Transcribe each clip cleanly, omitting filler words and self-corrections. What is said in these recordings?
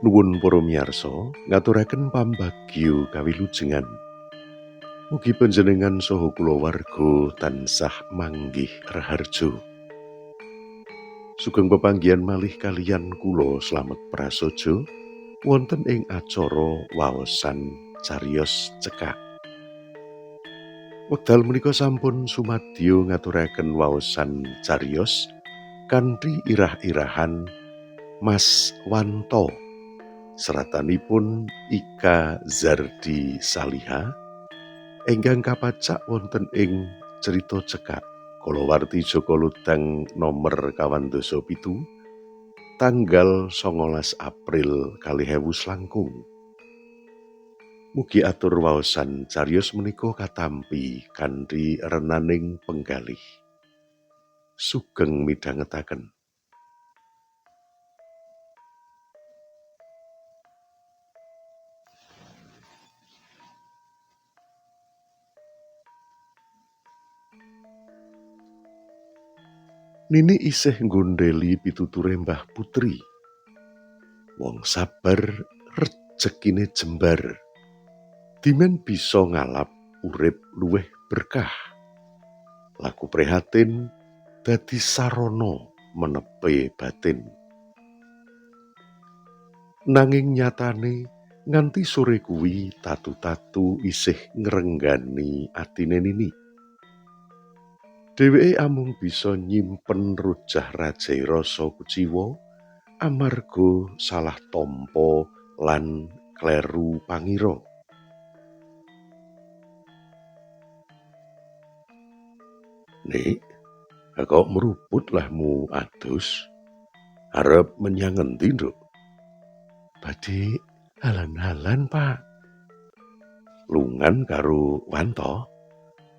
Nuwun para miyarsa, ngaturaken pambagyo kawilujengan. Mugi panjenengan saha kulawarga tansah manggih raharja. Sugeng pepanggihan malih kaliyan kula Slamet prasaja wonten ing acara waosan cariyos cekak. Wekdal menika sampun sumadyo ngaturaken waosan cariyos kanthi irah-irahan Mas Wanto. Seratanipun Ika Zardi Saliha ingkang kapacak wonten ing cerita cekak kalawarti Jaka Ludang nomer 27 tanggal 19 April 2020. Mugi atur waosan cariyos menika katampi kanthi renaning penggalih. Sugeng midhangetaken. Nini isih nggondheli pituture Mbah Putri. Wong sabar rejekine jembar. Dimen bisa ngalap urip luwih berkah. Laku prihatin dadi sarana menepe batin. Nanging nyatane nganti sore kuwi tatu-tatu isih ngrenggani atine Nini. Dheweke amung bisa nyimpen rujah rajai rasa kuciwa amarga salah tampa lan kleru pangira. Nek, kok meruput lahmu adus? Arep menyang endi, Nduk? Badhe halan-halan, Pak. Lungan karo Wanto.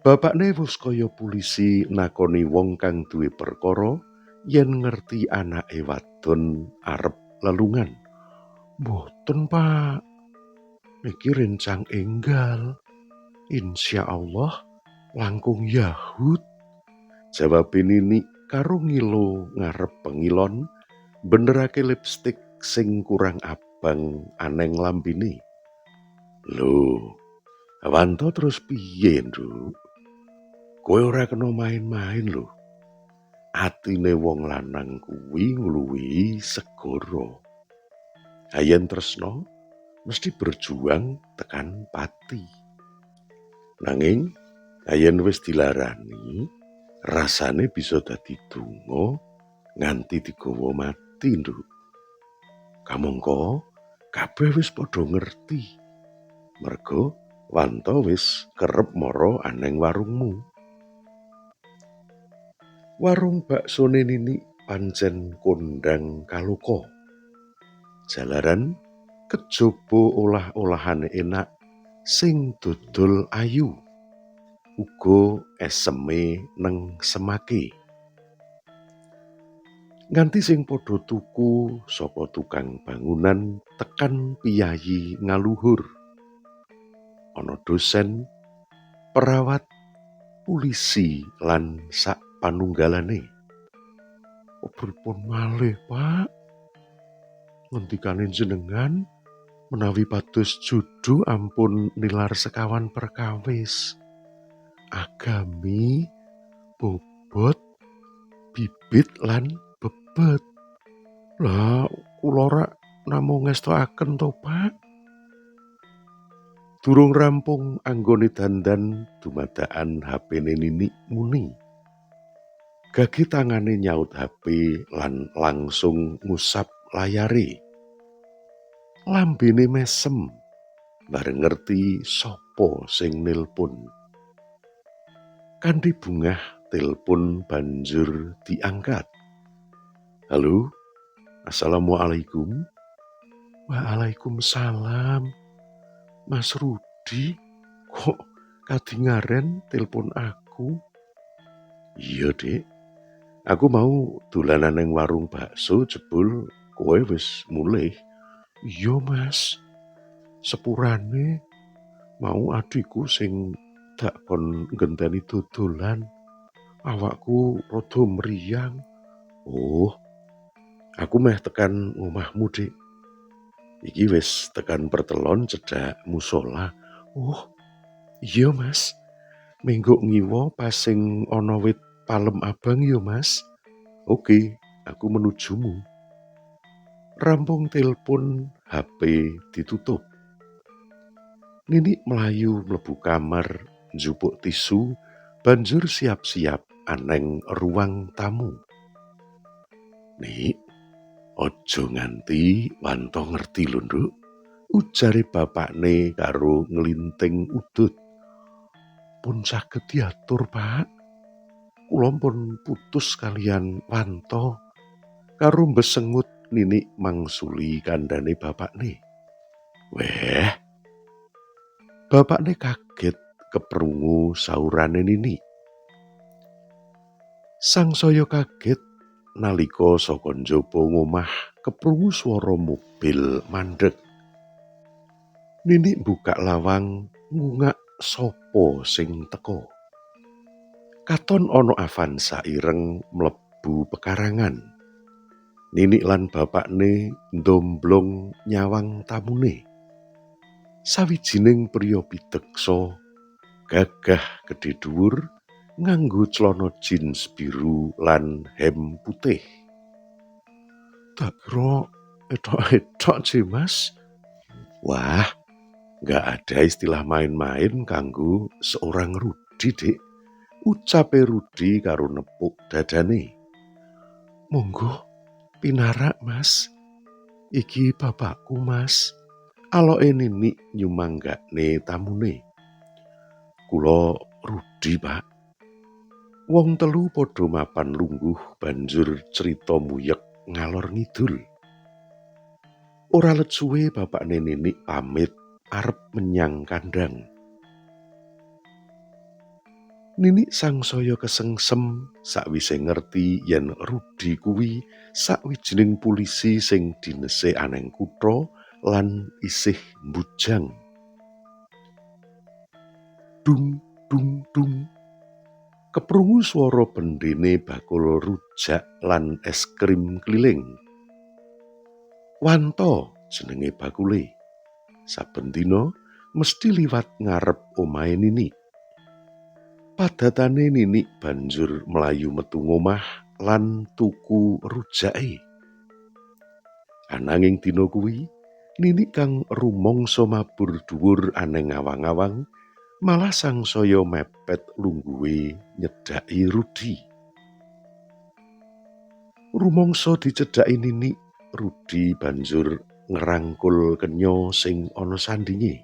Bapakne wis kaya polisi nakoni wong kang duwe perkara yen ngerti anake wadon arep lelungan. Mboten, Pak. Niki rencang enggal. Insyaallah langkung Yahud. Jawab Nini karo ngilo ngarep pengilon benerake lipstik sing kurang abang aneng lambine. Lho, Wanto terus piye, Nduk? Kowe ora kena main-main lho. Atine wong lanang kuwi ngluwihi segara. Ayen tresna mesti berjuang tekan pati. Nanging ayen wis dilarani, rasane bisa dadi donga nganti digawa mati, Nduk. Kamangka kabeh wis padha ngerti. Merga Wanto wis kerep mara aneng warungmu. Warung baksone Nini pancen kondang kaloka. Jalaran kejaba olah-olahane enak sing dodol ayu. Uga eseme neng semake. Nganti sing padha tuku saka tukang bangunan tekan piyayi ngaluhur. Ana dosen, perawat, polisi lan sak panunggalane. Pripun malih, Pak? Ngendikane jenengan menawi pados judo ampun nilar sekawan perkawis. Agami, bobot, bibit lan bebet. Lah, kula rak namung ngestokaken to, Pak. Durung rampung anggone dandan dumadakan HP-ne Nini muni. Gagi tangane nyaut HP lan langsung ngusap layare. Lambene mesem, bareng ngerti sapa sing nelpon. Kanthi bungah telepon banjur diangkat. Halo, Assalamualaikum. Waalaikumsalam. Mas Rudi, kok kadingaren telepon aku? Iya, Dek. Aku mau dolanan nang warung bakso jebul kowe wis mulih. Iya, Mas. sepurane mau adhiku sing dak kon ngenteni dodolan, awakku rada mriyang. Oh, aku meh tekan ngomahmu, Dik. Iki wis tekan pertelon cedhak musala. Oh, iya, Mas. Menggo ngiwa pas sing ana wit palem abang ya, Mas. Oke, aku menujumu. Rampung telepon, HP ditutup. Nini melayu mlebu kamar, njupuk tisu, banjur siap-siap aneng ruang tamu. Nik, ojo nganti Wanto ngerti lho, Nduk. Ujare bapakne karo nglinting udut. Pun saged diatur, Pak. Kula pun putus kalian Wanto. Karo mbesengut Nini mangsuli kandhane bapakne. Weh, bapakne kaget keprungu saurane Nini. Sangsaya kaget nalika saka njaba ngomah keprungu swara mobil mandheg. Nini mbukak lawang ngungak sapa sing teka. Katon ana Avanza ireng mlebu pekarangan. Nini lan bapakne ndomblong nyawang tamune. Sawijining priya pideksa, gagah gedhe dhuwur, nganggo celana jeans biru lan hem putih. Tak kira etok-etok sih, Mas. Wah, nggak ada istilah main-main kanggo seorang Rudi, Dik. Ucape Rudi karo nepuk dadane. Monggo, pinarak, Mas. Iki bapakku, Mas. Aloke Nini nyumanggakne tamune. Kula Rudi, Pak. Wong telu padha mapan lungguh banjur cerita muyek ngalor ngidul. Ora let suwe bapakne Nini pamit arep menyang kandhang. Nini sangsaya kesengsem sakwise ngerti yen Rudi kuwi sawijining pulisi sing dinese aneng kutha lan isih mbujang. Dung dung dung. Keprungu swara bendene bakul rujak lan es krim keliling. Wanto jenenge bakule. Saben dina mesti liwat ngarep omahe Nini. Padatane Nini banjur mlayu metu ngomah lan tuku rujake. Ananging dina kuwi Nini kang rumangsa mabur dhuwur aneng awang-awang malah sangsaya mepet lungguhe nyedhaki Rudi. Rumangsa dicedhaki Nini, Rudi banjur ngerangkul kenya sing ana sandinge.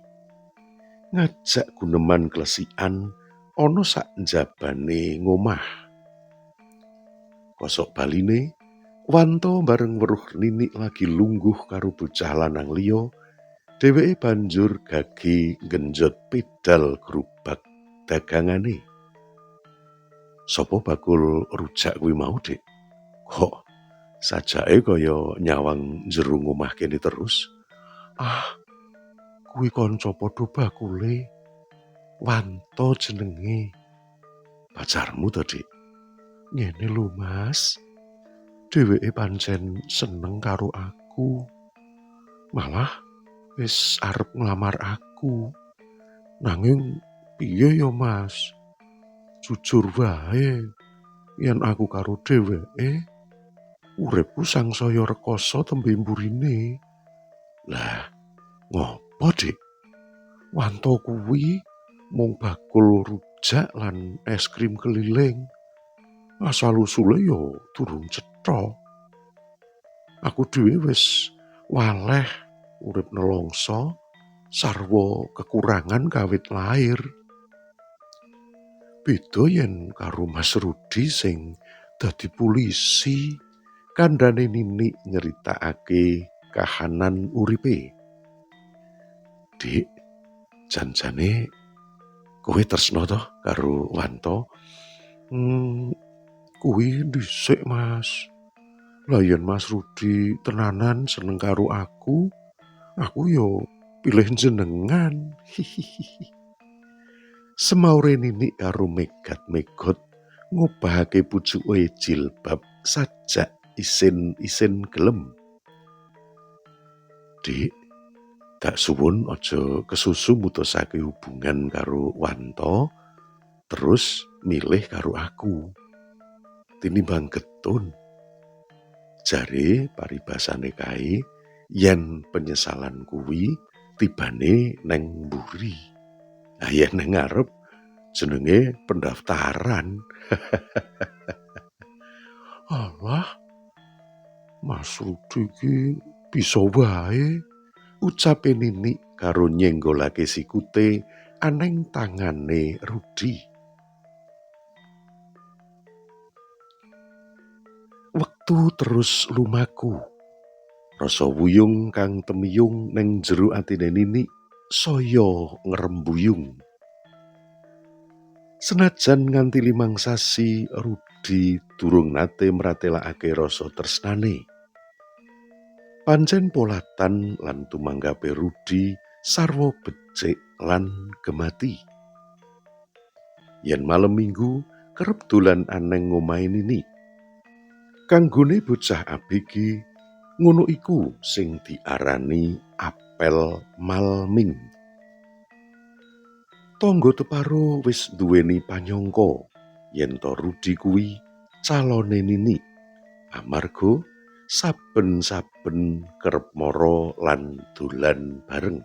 Ngajak guneman klesikan ana sak njabane ngomah. Kosok baline, Wanto bareng weruh Nini lagi lungguh karo bocah lanang liya, dheweke banjur gage nggenjot pedal gerobak dagangane. Sopo bakul rujak kuwi mau, Dik? Kok sajake kaya nyawang jero omah kene terus? Ah, kuwi kanca padha bakule. Wanto jenenge. Pacarmu to, Dik? Ngene lho, Mas. Dheweke pancen seneng karo aku. Malah wis arep nglamar aku. Nanging piye ya, Mas? Jujur wae, yen aku karo dheweke, uripku sangsaya rekoso tembe mburine. Lah, ngopo, Dik? Wanto kuwi mung bakul rujak lan es krim keliling. Asal-usule ya durung cetha. Aku dhewe wis waleh urip nelongso sarwa kekurangan kawit lair. Beda yen karo Mas Rudi sing dadi pulisi, kandhane Nini nyeritakake kahanan uripe. Dik, janjane kowe tresno to karo Wanto? Kuwi dhisik, Mas. Lah yen Mas Rudi tenanan seneng karo aku yo pilih jenengan. Hihihi. Semaure Ninik karo megat-megot ngobahake pucuke jilbab sajak isin-isin gelem. Dik, dak suwun aja kesusu mutusake hubungan karo Wanto terus milih karo aku. Tinimbang getun. Jare paribasane kae yen penyesalan kuwi tibane neng mburi. Yen neng ngarep jenenge pendaftaran. Alah, Mas Rudi ki bisa wae, ucape Ninik karo nyenggolake sikute aneng tangane Rudi. Wektu terus lumaku. Rasa wuyung kang temiyung neng jero atine Ninik saya ngrembuyung. Senajan nganti 5 sasi Rudi durung nate mratelakake rasa tresnane. Pancen polatan lan tumanggape Rudi sarwa becik lan gemati. Yen malem minggu kerep dolan aneng ngomahe Ninik. Kanggone bocah abg ngono iku sing diarani apel malming. Tangga teparo wis duweni panyangka yen to Rudi kuwi calone Ninik. Amarga saben-saben kerep mara lan dolan bareng.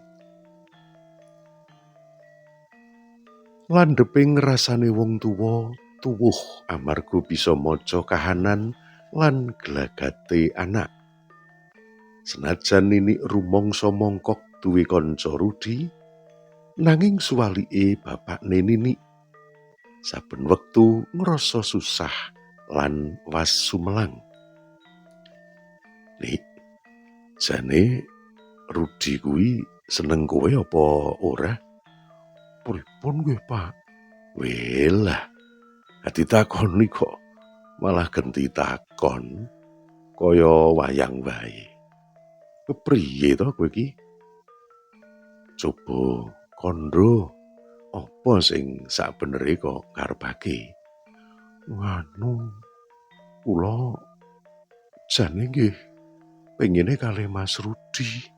Landheping rasane wong tuwa tuwuh amarga bisa maca kahanan lan glagate anak. Senajan Ninik rumangsa mongkok duwe kanca Rudi, nanging suwalike bapakne Ninik saben wektu ngrasa susah lan was sumelang. Nik, jane Rudi kuwi seneng kowe apa ora? Pripun nggih, Pak? Welah, ditakoni kok malah genti takon kaya wayang wae. Kepriye to kowe iki? Coba kandha apa sing sakbenere kok karepake? Nganu, kula jane nggih pengine kalih Mas Rudi.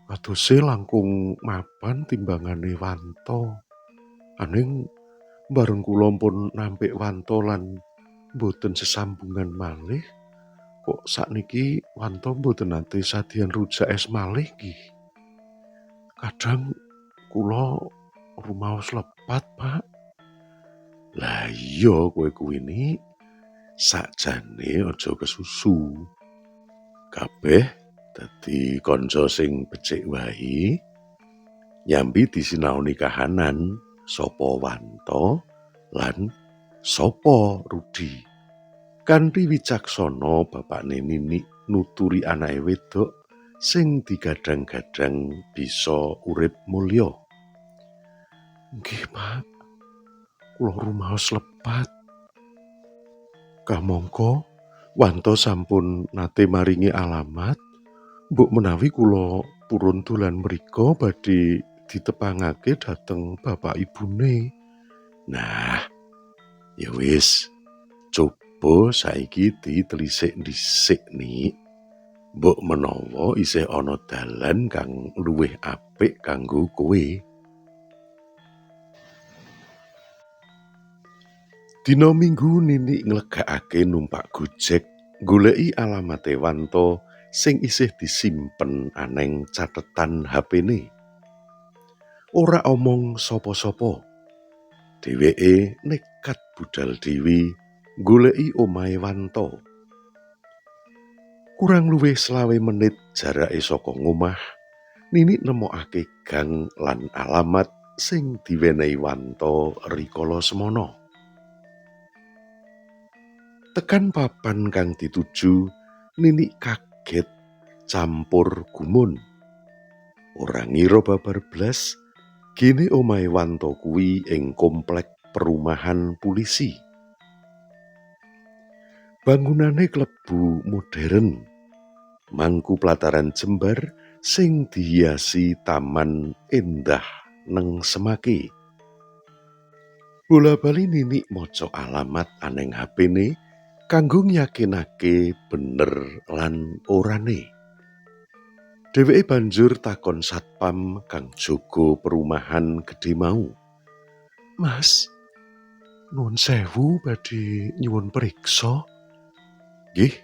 Kadose langkung mapan timbangane Wanto. Aning bareng kula pun nampik Wanto lan mboten sesambungan malih, kok sakniki Wanto mboten nate sadyan rujak es malih nggih. Kadang kula rumaos lepat, Pak. Lah iya kowe kuwi Nik, sakjane aja kesusu. Kabeh dadi kanca sing becik wae, nyambi disinaoni kahanan sapa Wanto lan sapa Rudi. Kanthi wicaksana bapakne Ninik nuturi anake wedok sing digadang-gadang bisa urip mulya. Nggih, Pak. Kula rumaos lepat. Kamangka Wanto sampun nate maringi alamat, mbok menawi kula purun dolan mrika badhe ditepangake dhateng bapak ibune. Nah, ya wis, coba saiki ditelisik dhisik Nik. Mbok menawa isih ana dalan kang luwih apik kanggo kowe. Dina Minggu Ninik nglegakake numpak Gojek goleki alamate Wanto sing isih disimpen aneng catetan HP-ne. Ora omong sapa-sapa. Dheweke nekat budal dhewe goleki omahe Wanto. Kurang luwih 20 menit jarake saka ngomah, Ninik nemokake gang lan alamat sing diwenehi Wanto rikala semana. Tekan papan kang dituju, Ninik kaget campur gumun. Ora ngira babar blas, gene omahe Wanto kuwi ing komplek perumahan polisi. Bangunane klebu modern, mangku plataran jembar sing dihiasi taman endah neng semake. Bola-bali Ninik maca alamat aneng HP-ne kanggo yakinake bener lan orane. Dheweke banjur takon satpam kang jaga perumahan gedhe mau. "Mas, nuwun sewu badhe nyuwun priksa." "Nggih,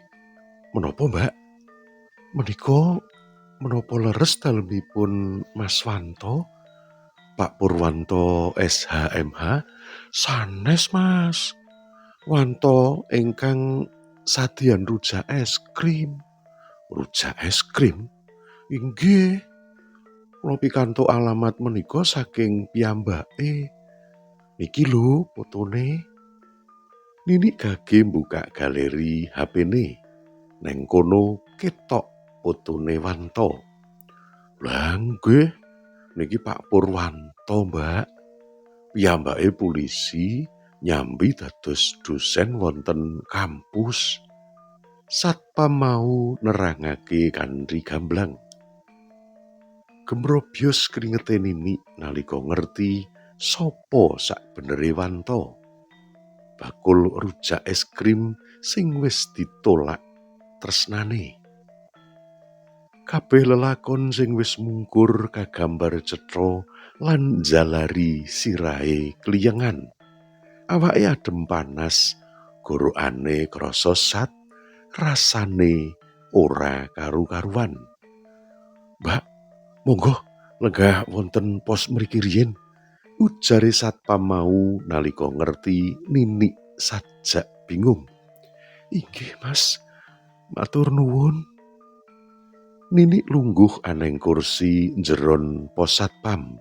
menapa, Mbak? Menika menapa leres dalemipun Mas Wanto? Pak Purwanto SHMH? Sanes, Mas. Wanto ingkang sadeyan rujak es krim." "Rujak es krim? Inggih. Kula pikantuk alamat menika saking piyambake. Niki lho fotone." Ninik gage mbukak galeri HP-ne. Neng kono ketok fotone Wanto. "Lah nggih, niki Pak Purwanto, Mbak. Piyambake polisi, nyambi dados dosen wonten kampus." Satpam mau nerangake kanthi gamblang. Gemrobyos kringete Ninik nalika ngerti sapa sakbenere Wanto. Bakul rujak es krim sing wis ditolak tresnane. Kabeh lelakon sing wis mungkur kagambar cetha lan jalari sirahe kliyengan. Awake adem panas, gorokane krasa sat, rasane ora karu-karuan. "Mbak, monggo lenggah wonten pos mriki riyin," ujare satpam mau nalika ngerti Ninik sajak bingung. "Inggih, Mas, matur nuwun." Ninik lungguh aneng kursi njeron pos satpam.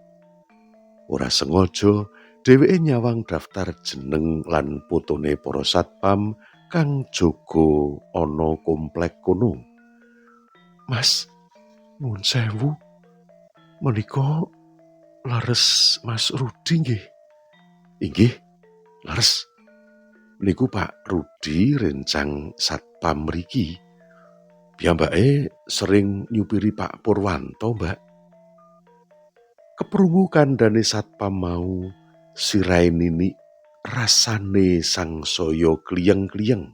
Ora sengaja dheweke nyawang daftar jeneng lan fotone para satpam kang jaga ana komplek kono. "Mas, nuwun sewu. Menika leres Mas Rudi nggih?" "Inggih, leres. Niku Pak Rudi rencang satpam mriki. Piyambake sering nyupiri Pak Purwanto, Mbak." Keprungu kandhane satpam mau, sirahe Ninik rasane sangsaya kliyeng-kliyeng.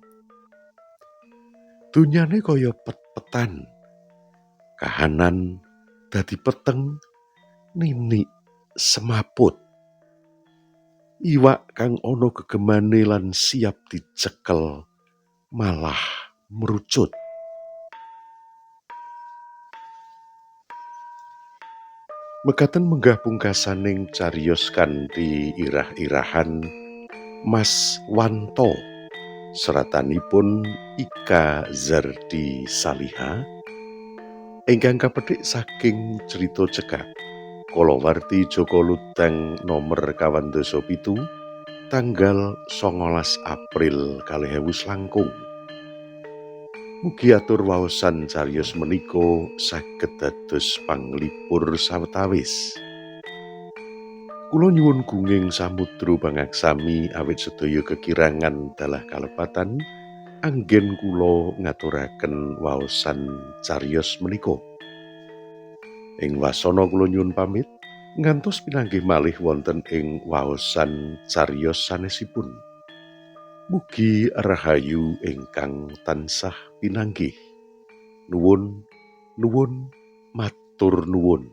Dunyane kaya pet-petan. Kahanan dadi peteng, Ninik semaput. Iwak kang ana gegemane lan siap dicekel malah merucut. Mekaten menggah pungkasaning cariyos kanthi irah-irahan Mas Wanto, seratanipun Ika Zardi Saliha, ingkang kapethik saking crita cekak kalawarti Joko Luteng nomer 27 tanggal 19 April 2020. Mugi atur waosan cariyos menika saged dados panglipur sawetawis. Kula nyuwun gunging samudra pangaksami awit sedaya kekirangan dalah kalepatan anggen kula ngaturaken waosan cariyos menika. Ing wasana kula nyuwun pamit ngantos pinanggih malih wonten ing waosan cariyos sanesipun. Mugi rahayu ingkang tansah pinanggih. Nuwun, nuwun, matur nuwun.